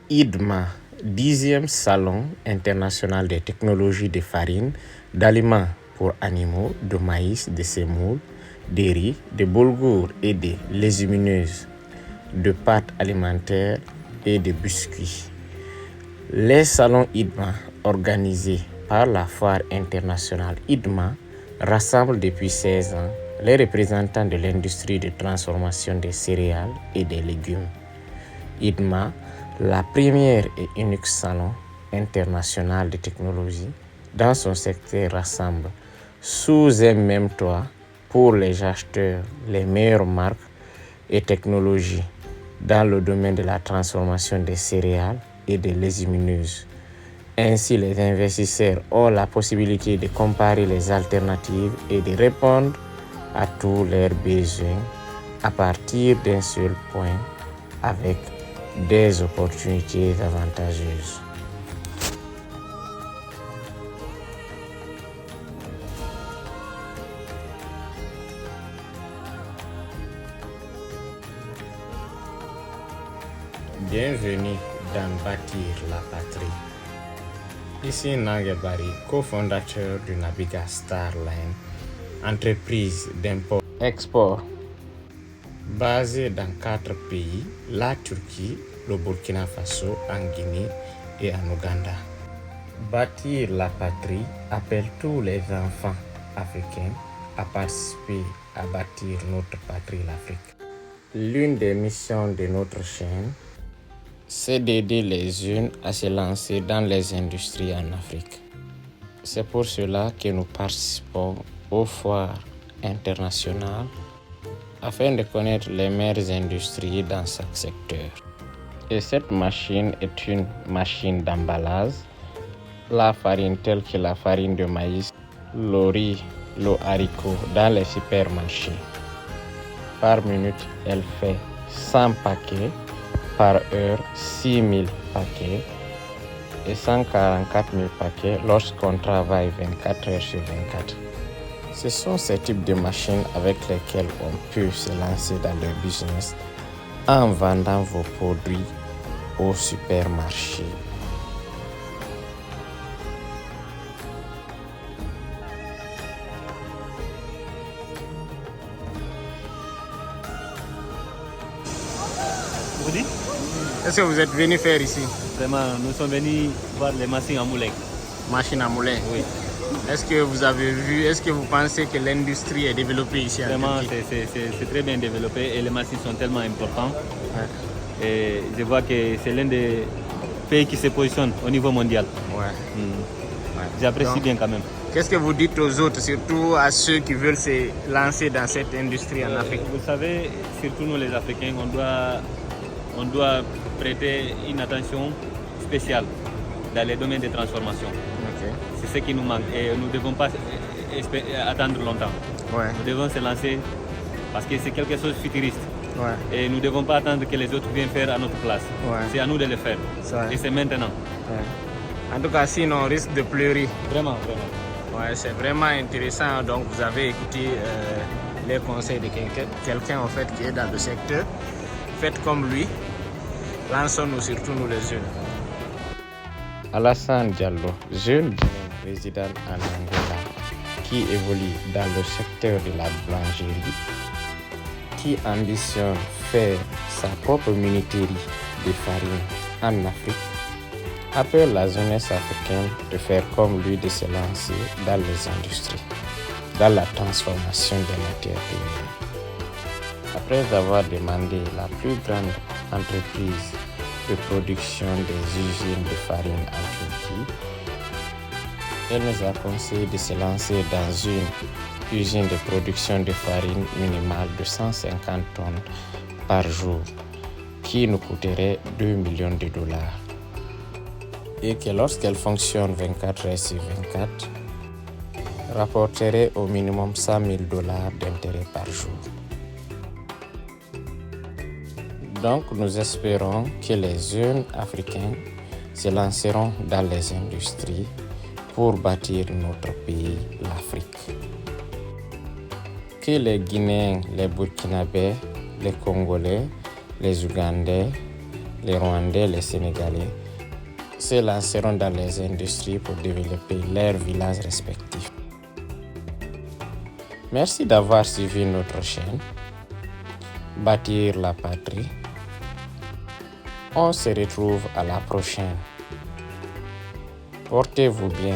IDMA, 10e Salon international des technologies de farine, d'aliments pour animaux, de maïs, de semoule, de riz, de boulgour et de légumineuses, de pâtes alimentaires et de biscuits. Les salons IDMA organisés par la Foire internationale IDMA rassemblent depuis 16 ans les représentants de l'industrie de transformation des céréales et des légumes. IDMA, la première et unique salon international de technologie dans son secteur, rassemble sous un même toit pour les acheteurs les meilleures marques et technologies dans le domaine de la transformation des céréales et des légumineuses. Ainsi, les investisseurs ont la possibilité de comparer les alternatives et de répondre à tous leurs besoins à partir d'un seul point avec des opportunités avantageuses. Bienvenue dans Bâtir la Patrie. Ici Nangue Barry, cofondateur du Naviga Starline, entreprise d'import-export basée dans 4 pays, la Turquie, le Burkina Faso, en Guinée et en Ouganda. Bâtir la Patrie appelle tous les enfants africains à participer à bâtir notre patrie, l'Afrique. L'une des missions de notre chaîne, c'est d'aider les jeunes à se lancer dans les industries en Afrique. C'est pour cela que nous participons aux foires internationales afin de connaître les meilleures industries dans chaque secteur. Et cette machine est une machine d'emballage. La farine telle que la farine de maïs, le riz, le haricot dans les supermarchés. Par minute, elle fait 100 paquets. Par heure, 6000 paquets et 144 000 paquets lorsqu'on travaille 24 heures sur 24. Ce sont ces types de machines avec lesquelles on peut se lancer dans le business en vendant vos produits au supermarché. Vous dites? Qu'est-ce que vous êtes venu faire ici? Vraiment, nous sommes venus voir les machines à moulin. Machine à moulin? Oui. Est-ce que vous avez vu, est-ce que vous pensez que l'industrie est développée ici en Vraiment, Turquie? c'est très bien développé et les machines sont tellement importantes. Ouais. Et je vois que c'est l'un des pays qui se positionne au niveau mondial. Ouais. Ouais. J'apprécie Donc, bien quand même. Qu'est-ce que vous dites aux autres, surtout à ceux qui veulent se lancer dans cette industrie en Afrique? Vous savez, surtout nous les Africains, on doit prêter une attention spéciale dans les domaines de transformation. Okay. C'est ce qui nous manque et nous ne devons pas attendre longtemps. Ouais. Nous devons se lancer parce que c'est quelque chose de futuriste. Ouais. Et nous ne devons pas attendre que les autres viennent faire à notre place. Ouais. C'est à nous de le faire. Et c'est maintenant. Ouais. En tout cas, sinon on risque de pleurer. Vraiment, vraiment. Ouais, c'est vraiment intéressant. Donc vous avez écouté les conseils de quelqu'un en fait qui est dans le secteur. Faites comme lui. Lançons-nous, surtout nous les jeunes. Alassane Diallo, jeune résident en Angola, qui évolue dans le secteur de la boulangerie, qui ambitionne faire sa propre minuterie de farine en Afrique, appelle la jeunesse africaine de faire comme lui, de se lancer dans les industries, dans la transformation des matières premières. Après avoir demandé la plus grande entreprise de production des usines de farine en Turquie, elle nous a conseillé de se lancer dans une usine de production de farine minimale de 150 tonnes par jour, qui nous coûterait 2 millions de dollars. Et que lorsqu'elle fonctionne 24 heures sur 24, rapporterait au minimum 100 000 dollars d'intérêt par jour. Donc nous espérons que les jeunes africains se lanceront dans les industries pour bâtir notre pays, l'Afrique. Que les Guinéens, les Burkinabés, les Congolais, les Ougandais, les Rwandais, les Sénégalais se lanceront dans les industries pour développer leurs villages respectifs. Merci d'avoir suivi notre chaîne Bâtir la patrie. On se retrouve à la prochaine. Portez-vous bien.